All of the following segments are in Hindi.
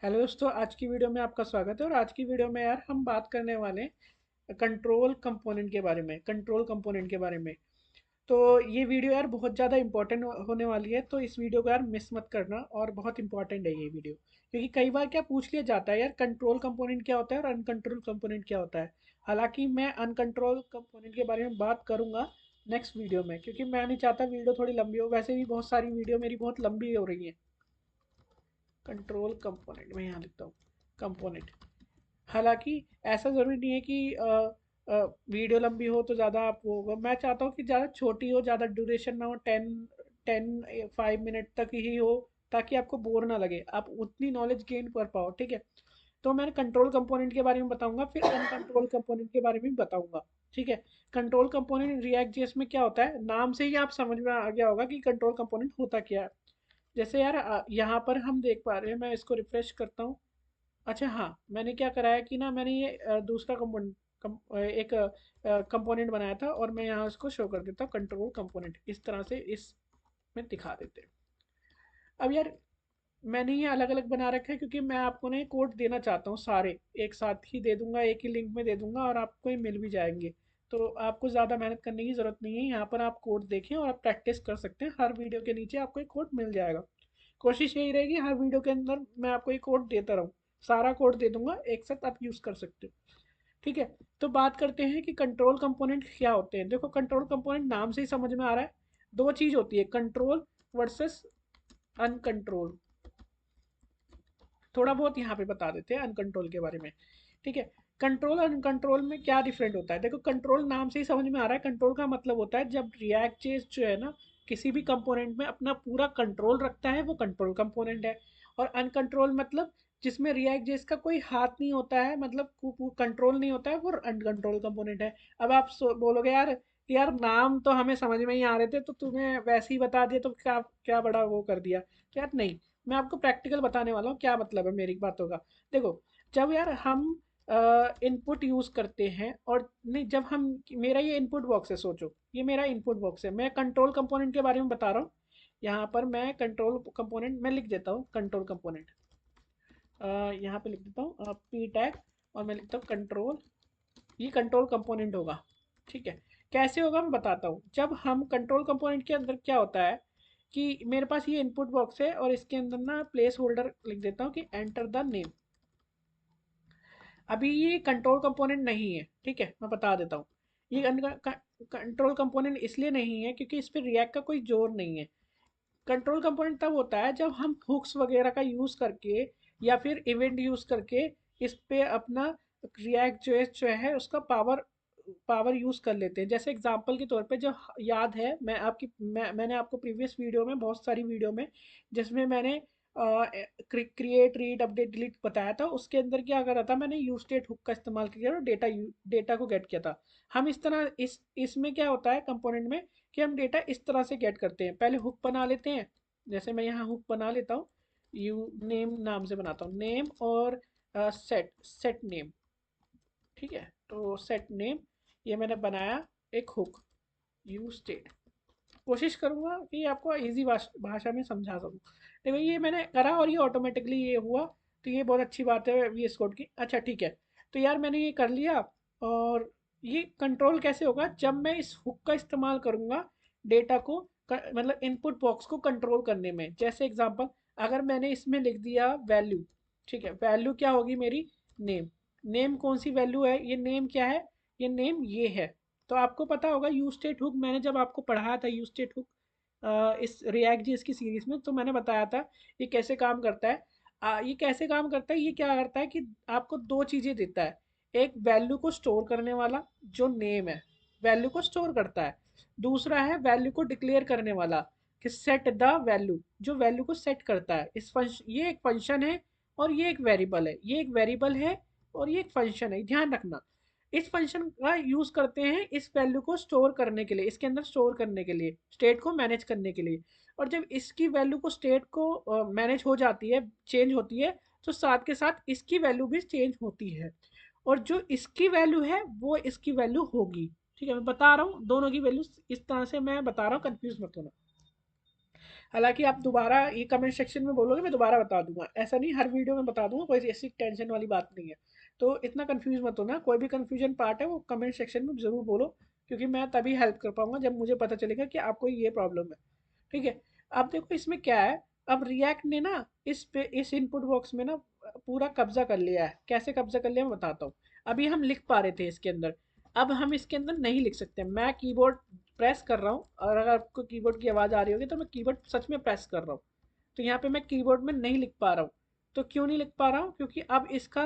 हेलो दोस्तों, आज की वीडियो में आपका स्वागत है। और आज की वीडियो में यार हम बात करने वाले हैं कंट्रोल कंपोनेंट के बारे में। तो ये वीडियो यार बहुत ज़्यादा इंपॉर्टेंट होने वाली है, तो इस वीडियो को यार मिस मत करना। और बहुत इंपॉर्टेंट है ये वीडियो, क्योंकि कई बार क्या पूछ लिया जाता है यार, कंट्रोल कंपोनेंट क्या होता है और अनकंट्रोल कंपोनेंट क्या होता है। हालांकि मैं अनकंट्रोल कंपोनेंट के बारे में बात करूंगा नेक्स्ट वीडियो में, क्योंकि मैं नहीं चाहता वीडियो थोड़ी लंबी हो। वैसे भी बहुत सारी वीडियो मेरी बहुत लंबी हो रही है। कंट्रोल कंपोनेंट मैं यहाँ लिखता हूँ, कंपोनेंट। हालांकि ऐसा ज़रूरी नहीं है कि वीडियो लंबी हो तो ज़्यादा आप वो होगा। मैं चाहता हूँ कि ज़्यादा छोटी हो, ज़्यादा ड्यूरेशन ना हो, 5 मिनट तक ही हो, ताकि आपको बोर ना लगे, आप उतनी नॉलेज गेन कर पाओ। ठीक है, तो मैं कंट्रोल कंपोनेंट के बारे में बताऊंगा, फिर अनकंट्रोल कंपोनेंट के बारे में भी बताऊंगा। ठीक है, कंट्रोल कंपोनेंट रिएक्ट जेएस में क्या होता है, नाम से ही आप समझ में आ गया होगा कि कंट्रोल कंपोनेंट होता क्या है। जैसे यार यहाँ पर हम देख पा रहे हैं, मैं इसको रिफ्रेश करता हूँ। अच्छा हाँ, मैंने क्या कराया कि ना, मैंने ये दूसरा कंपोनेंट एक कंपोनेंट बनाया था, और मैं यहाँ इसको शो कर देता हूँ। कंट्रोल कंपोनेंट इस तरह से इसमें दिखा देते हैं। अब यार मैंने ये अलग अलग बना रखा है, क्योंकि मैं आपको ना कोड देना चाहता हूँ, सारे एक साथ ही दे दूंगा, एक ही लिंक में दे दूंगा, और आपको ये मिल भी जाएंगे। तो आपको ज़्यादा मेहनत करने की ज़रूरत नहीं है। यहाँ पर आप कोड देखें और आप प्रैक्टिस कर सकते हैं। हर वीडियो के नीचे आपको एक कोड मिल जाएगा। कोशिश यही रहेगी हर वीडियो के अंदर मैं आपको एक कोड देता रहूँ। सारा कोड दे दूंगा, एक साथ आप यूज़ कर सकते हो। ठीक है, तो बात करते हैं कि कंट्रोल कंपोनेंट क्या होते हैं। देखो, कंट्रोल कंपोनेंट नाम से ही समझ में आ रहा है, दो चीज़ होती है, कंट्रोल वर्सेस अनकंट्रोल। थोड़ा बहुत यहाँ पे बता देते हैं अनकंट्रोल के बारे में। ठीक है, कंट्रोल और अनकंट्रोल में क्या डिफरेंट होता है। देखो, कंट्रोल नाम से ही समझ में आ रहा है। कंट्रोल का मतलब होता है जब रिएक्ट जेस जो है ना, किसी भी कंपोनेंट में अपना पूरा कंट्रोल रखता है, वो कंट्रोल कंपोनेंट है। और अनकंट्रोल मतलब जिसमें रिएक्ट जेस का कोई हाथ नहीं होता है, मतलब कंट्रोल नहीं होता है, वो अनकंट्रोल कंपोनेंट है। अब आप बोलोगे यार, यार नाम तो हमें समझ में ही आ रहे थे, तो तुम्हें वैसे ही बता दिया, तो क्या क्या बड़ा वो कर दिया। तो यार नहीं, मैं आपको प्रैक्टिकल बताने वाला हूँ क्या मतलब है मेरी बातों का। देखो, जब यार हम इनपुट यूज़ करते हैं, और नहीं, जब हम, मेरा ये इनपुट बॉक्स है, सोचो ये मेरा इनपुट बॉक्स है। मैं कंट्रोल कंपोनेंट के बारे में बता रहा हूँ। यहाँ पर मैं कंट्रोल कंपोनेंट में लिख देता हूँ, कंट्रोल कंपोनेंट यहाँ पे लिख देता हूँ पी टैग, और मैं लिखता हूँ कंट्रोल। ये कंट्रोल कंपोनेंट होगा। ठीक है, कैसे होगा मैं बताता हूँ। जब हम कंट्रोल कंपोनेंट के अंदर क्या होता है कि मेरे पास ये इनपुट बॉक्स है, और इसके अंदर ना प्लेस होल्डर लिख देता हूँ कि एंटर द नेम। अभी ये कंट्रोल कंपोनेंट नहीं है। ठीक है, मैं बता देता हूँ। ये कंट्रोल कंपोनेंट इसलिए नहीं है क्योंकि इस पर रिएक्ट का कोई जोर नहीं है। कंट्रोल कंपोनेंट तब होता है जब हम हुक्स वगैरह का यूज़ करके, या फिर इवेंट यूज़ करके, इस पे अपना रिएक्ट जो है उसका पावर पावर यूज़ कर लेते हैं। जैसे एग्जांपल के तौर पे, जो याद है, मैंने आपको प्रीवियस वीडियो में, बहुत सारी वीडियो में, जिसमें मैंने क्रिएट रीड अपडेट डिलीट बताया था, उसके अंदर क्या करा था, मैंने यूज स्टेट हुक का इस्तेमाल किया और डेटा को गेट किया था। हम इस तरह इसमें क्या होता है कंपोनेंट में, कि हम डेटा इस तरह से गेट करते हैं। पहले हुक बना लेते हैं। जैसे मैं यहाँ हुक बना लेता हूँ, यू नेम नाम से बनाता हूँ, नेम और सेट सेट नेम। ठीक है, तो सेट नेम, ये मैंने बनाया एक हुक, यू स्टेट। कोशिश करूँगा कि आपको इजी भाषा में समझा सकूँ। देखो, ये मैंने करा और ये ऑटोमेटिकली ये हुआ, तो ये बहुत अच्छी बात है वीएस कोड की। अच्छा ठीक है, तो यार मैंने ये कर लिया। और ये कंट्रोल कैसे होगा, जब मैं इस हुक का इस्तेमाल करूँगा डेटा को, मतलब इनपुट बॉक्स को कंट्रोल करने में। जैसे एग्जांपल, अगर मैंने इसमें लिख दिया वैल्यू, ठीक है, वैल्यू क्या होगी मेरी, नेम। नेम कौन सी वैल्यू है, ये नेम क्या है, ये नेम ये है। तो आपको पता होगा यूज स्टेट हुक, मैंने जब आपको पढ़ाया था यूज स्टेट हुक इस रिएक्ट जी इसकी सीरीज में, तो मैंने बताया था ये कैसे काम करता है। ये कैसे काम करता है, ये क्या करता है कि आपको दो चीज़ें देता है। एक वैल्यू को स्टोर करने वाला, जो नेम है, वैल्यू को स्टोर करता है। दूसरा है वैल्यू को डिक्लेयर करने वाला, कि सेट द वैल्यू, जो वैल्यू को सेट करता है। इस फंक्शन, ये एक फंक्शन है और ये एक वेरिएबल है, ये एक वेरिएबल है और ये एक फंक्शन है, ध्यान रखना। इस फंक्शन का यूज करते हैं इस वैल्यू को स्टोर करने के लिए, इसके अंदर स्टोर करने के लिए, स्टेट को मैनेज करने के लिए। और जब इसकी वैल्यू को, स्टेट को मैनेज हो जाती है, चेंज होती है, तो साथ के साथ इसकी वैल्यू भी चेंज होती है। और जो इसकी वैल्यू है वो इसकी वैल्यू होगी। ठीक है, मैं बता रहा हूँ दोनों की वैल्यू इस तरह से मैं बता रहा हूँ, कंफ्यूज मत होना। हालांकि आप दोबारा ये कमेंट सेक्शन में बोलोगे मैं दोबारा बता दूंगा, ऐसा नहीं हर वीडियो में बता दूंगा, कोई ऐसी टेंशन वाली बात नहीं है। तो इतना कंफ्यूज मत होना, कोई भी कंफ्यूजन पार्ट है वो कमेंट सेक्शन में ज़रूर बोलो, क्योंकि मैं तभी हेल्प कर पाऊंगा जब मुझे पता चलेगा कि आपको ये प्रॉब्लम है। ठीक है। अब देखो इसमें क्या है, अब रिएक्ट ने ना इस इनपुट बॉक्स में ना पूरा कब्जा कर लिया है। कैसे कब्जा कर लिया मैं बताता हूँ। अभी हम लिख पा रहे थे इसके अंदर, अब हम इसके अंदर नहीं लिख सकते। मैं कीबोर्ड प्रेस कर रहा हूँ, और अगर आपको कीबोर्ड की आवाज़ आ रही होगी तो मैं कीबोर्ड सच में प्रेस कर रहा हूँ। तो यहाँ पे मैं कीबोर्ड में नहीं लिख पा रहा हूँ। तो क्यों नहीं लिख पा रहा हूँ, क्योंकि अब इसका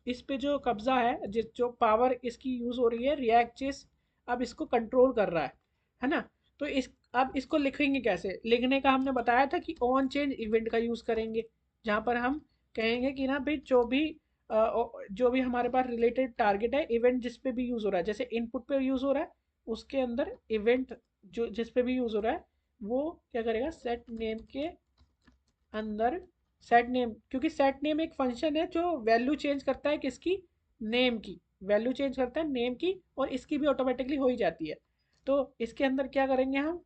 इस पे जो कब्जा है, जिस जो पावर इसकी यूज़ हो रही है, रिएक्ट जेस अब इसको कंट्रोल कर रहा है ना। तो इस अब इसको लिखेंगे कैसे, लिखने का हमने बताया था कि ऑन चेंज इवेंट का यूज़ करेंगे, जहाँ पर हम कहेंगे कि ना भाई जो भी हमारे पास रिलेटेड टारगेट है, इवेंट जिस पे भी यूज़ हो रहा है, जैसे इनपुट पे यूज़ हो रहा है उसके अंदर इवेंट जो जिस पे भी यूज़ हो रहा है वो क्या करेगा, सेट नेम के अंदर सेट नेम, क्योंकि सेट नेम एक फंक्शन है जो वैल्यू चेंज करता है किसकी, नेम की। वैल्यू चेंज करता है नेम की, और इसकी भी ऑटोमेटिकली हो ही जाती है। तो इसके अंदर क्या करेंगे हम,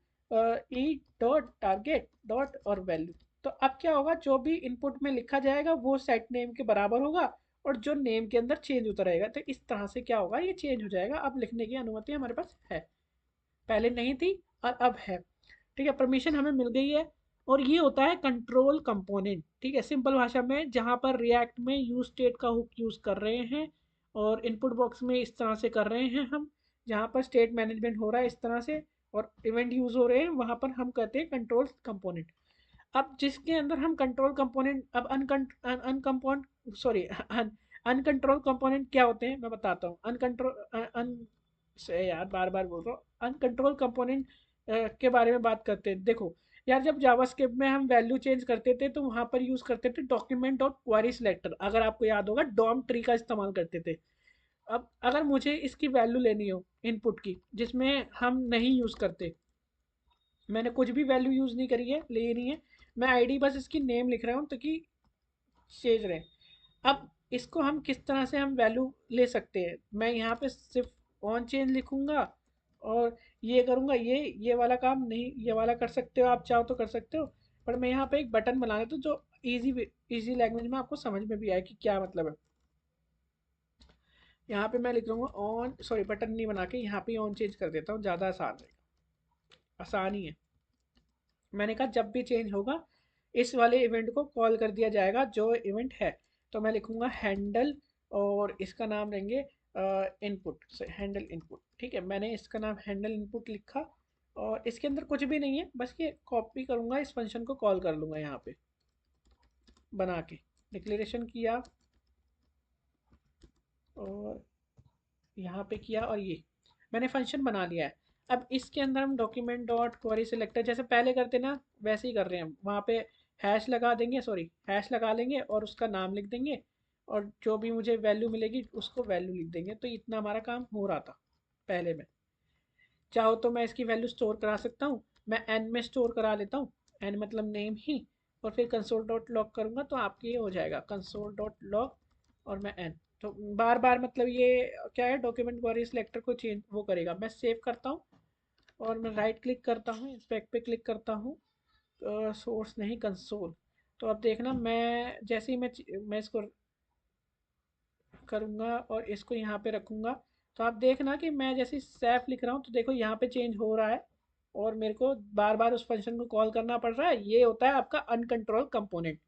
ई डॉट टारगेट डॉट और वैल्यू। तो अब क्या होगा, जो भी इनपुट में लिखा जाएगा वो सेट नेम के बराबर होगा, और जो नेम के अंदर चेंज होता रहेगा। तो इस तरह से क्या होगा, ये चेंज हो जाएगा। अब लिखने की अनुमति हमारे पास है, पहले नहीं थी और अब है। ठीक है, परमिशन हमें मिल गई है। और ये होता है कंट्रोल कंपोनेंट। ठीक है, सिंपल भाषा में जहाँ पर रिएक्ट में यूज स्टेट का हुक यूज़ कर रहे हैं, और इनपुट बॉक्स में इस तरह से कर रहे हैं हम, जहाँ पर स्टेट मैनेजमेंट हो रहा है इस तरह से, और इवेंट यूज़ हो रहे हैं, वहाँ पर हम कहते हैं कंट्रोल कंपोनेंट। अब जिसके अंदर हम कंट्रोल कंपोनेंट, अब अनकंपोनेंट सॉरी अनकंट्रोल कंपोनेंट क्या होते हैं मैं बताता हूँ। अनकंट्रोल अन से यार बार बार बोल रहा हूँ, अनकंट्रोल कंपोनेंट के बारे में बात करते हैं। देखो यार, जब जावास्क्रिप्ट में हम वैल्यू चेंज करते थे तो वहाँ पर यूज़ करते थे डॉक्यूमेंट डॉट क्वेरी सिलेक्टर, अगर आपको याद होगा डॉम ट्री का इस्तेमाल करते थे। अब अगर मुझे इसकी वैल्यू लेनी हो इनपुट की, जिसमें हम नहीं यूज़ करते, मैंने कुछ भी वैल्यू यूज़ नहीं करी है, लेनी है, मैं आईडी बस इसकी नेम लिख रहा हूँ ताकि चेंज रहे। अब इसको हम किस तरह से हम वैल्यू ले सकते हैं, मैं यहाँ पे सिर्फ ऑन चेंज लिखूंगा और ये करूँगा। ये वाला काम नहीं, ये वाला कर सकते हो आप चाहो तो कर सकते हो, पर मैं यहाँ पे एक बटन बना देता हूँ जो इजी लैंग्वेज में आपको समझ में भी आए कि क्या मतलब है। यहाँ पे मैं लिख दूंगा ऑन, सॉरी बटन नहीं बना के यहाँ पे ऑन चेंज कर देता हूँ, ज़्यादा आसान रहेगा, आसान ही है। मैंने कहा जब भी चेंज होगा इस वाले इवेंट को कॉल कर दिया जाएगा जो इवेंट है। तो मैं लिखूंगा हैंडल, और इसका नाम लेंगे इनपुट से, हैंडल इनपुट। ठीक है, मैंने इसका नाम हैंडल इनपुट लिखा, और इसके अंदर कुछ भी नहीं है, बस ये कॉपी करूंगा, इस फंक्शन को कॉल कर लूंगा यहाँ पे बना के, डिक्लेरेशन किया और यहाँ पे किया, और ये मैंने फंक्शन बना लिया है। अब इसके अंदर हम डॉक्यूमेंट डॉट क्वेरी सिलेक्टर जैसे पहले करते ना, वैसे ही कर रहे हैं हम। वहाँ पे हैश लगा देंगे, सॉरी हैश लगा लेंगे और उसका नाम लिख देंगे, और जो भी मुझे वैल्यू मिलेगी उसको वैल्यू लिख देंगे। तो इतना हमारा काम हो रहा था पहले में। चाहो तो मैं इसकी वैल्यू स्टोर करा सकता हूँ, मैं एन में स्टोर करा लेता हूँ, एन मतलब नेम ही, और फिर कंसोल डॉट लॉग करूँगा तो आपके ये हो जाएगा कंसोल डॉट लॉग, और मैं एन। तो बार बार मतलब ये क्या है, डॉक्यूमेंट क्वेरी सिलेक्टर को चेंज वो करेगा। मैं सेव करता हूँ और मैं राइट क्लिक करता हूँ, इंस्पेक्ट पे क्लिक करता हूँ, सोर्स नहीं कंसोल। तो अब देखना, मैं जैसे ही मैं इसको करूँगा और इसको यहाँ पे रखूँगा, तो आप देखना कि मैं जैसे सैफ लिख रहा हूँ तो देखो यहाँ पे चेंज हो रहा है, और मेरे को बार बार उस फंक्शन को कॉल करना पड़ रहा है। ये होता है आपका अनकंट्रोल कंपोनेंट।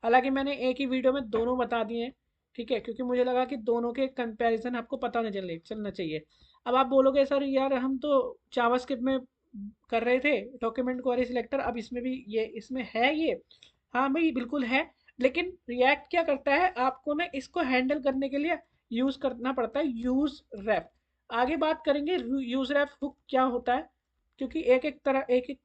हालांकि मैंने एक ही वीडियो में दोनों बता दिए हैं, ठीक है, क्योंकि मुझे लगा कि दोनों के कंपैरिजन आपको पता नहीं चलना चाहिए। अब आप बोलोगे सर यार हम तो जावास्क्रिप्ट में कर रहे थे डॉक्यूमेंट क्वेरी सिलेक्टर, अब इसमें भी ये इसमें है ये। हाँ भाई बिल्कुल है, लेकिन रिएक्ट क्या करता है, आपको ना इसको हैंडल करने के लिए यूज करना पड़ता है यूज रेफ। आगे बात करेंगे यूज रेफ हुक क्या होता है, क्योंकि एक एक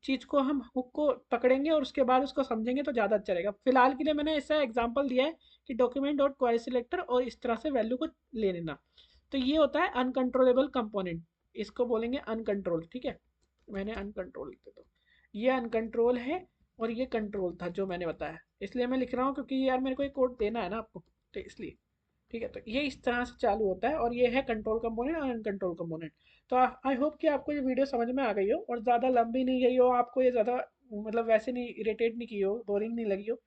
चीज को हम हुक को पकड़ेंगे और उसके बाद उसको समझेंगे तो ज़्यादा अच्छा रहेगा। फिलहाल के लिए मैंने ऐसा एग्जांपल दिया है कि डॉक्यूमेंट डॉट क्वेरी सिलेक्टर और इस तरह से वैल्यू को ले लेना। तो ये होता है अनकंट्रोलेबल कंपोनेंट, इसको बोलेंगे अनकंट्रोल। ठीक है, मैंने अनकंट्रोल लिख देता हूँ, ये अनकंट्रोल है, और ये कंट्रोल था जो मैंने बताया, इसलिए मैं लिख रहा हूँ क्योंकि यार मेरे को एक कोड देना है ना आपको, तो इसलिए। ठीक है, तो ये इस तरह से चालू होता है, और ये है कंट्रोल कंपोनेंट और अनकंट्रोल कंपोनेंट। तो आई होप कि आपको ये वीडियो समझ में आ गई हो और ज़्यादा लंबी नहीं गई हो, आपको ये ज़्यादा मतलब वैसे नहीं इरिटेट नहीं की हो, बोरिंग नहीं लगी हो।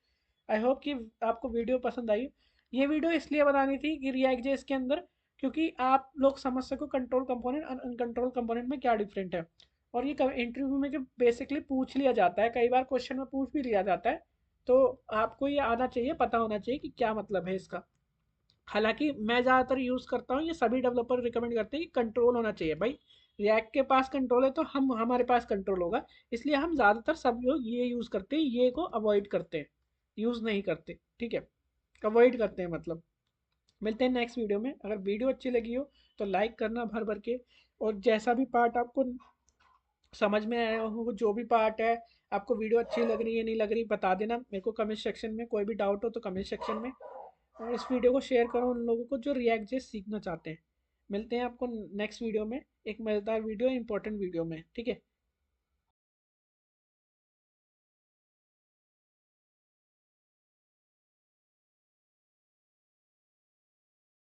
आई होप कि आपको वीडियो पसंद आई। ये वीडियो इसलिए बनानी थी कि रिएक्ट जेएस के अंदर, क्योंकि आप लोग समझ सको कंट्रोल कंपोनेंट और अनकंट्रोल कंपोनेंट में क्या डिफरेंट है। और ये इंटरव्यू में जो बेसिकली पूछ लिया जाता है, कई बार क्वेश्चन में पूछ भी लिया जाता है, तो आपको ये आना चाहिए, पता होना चाहिए कि क्या मतलब है इसका। हालांकि मैं ज़्यादातर यूज़ करता हूँ, ये सभी डेवलपर रिकमेंड करते हैं कि कंट्रोल होना चाहिए भाई। रिएक्ट के पास कंट्रोल है तो हम हमारे पास कंट्रोल होगा। इसलिए हम ज़्यादातर सब लोग ये यूज़ करते हैं, ये को अवॉइड करते हैं, यूज़ नहीं करते, ठीक है, अवॉइड करते हैं मतलब। मिलते हैं नेक्स्ट वीडियो में। अगर वीडियो अच्छी लगी हो तो लाइक करना भर भर के। और जैसा भी पार्ट आपको समझ में आया हो, जो भी पार्ट है, आपको वीडियो अच्छी लग रही है नहीं लग रही, बता देना मेरे को कमेंट सेक्शन में। कोई भी डाउट हो तो कमेंट सेक्शन में। और इस वीडियो को शेयर करो उन लोगों को जो रिएक्ट जे सीखना चाहते हैं। मिलते हैं आपको नेक्स्ट वीडियो में, एक मज़ेदार वीडियो, इंपॉर्टेंट वीडियो में, ठीक है।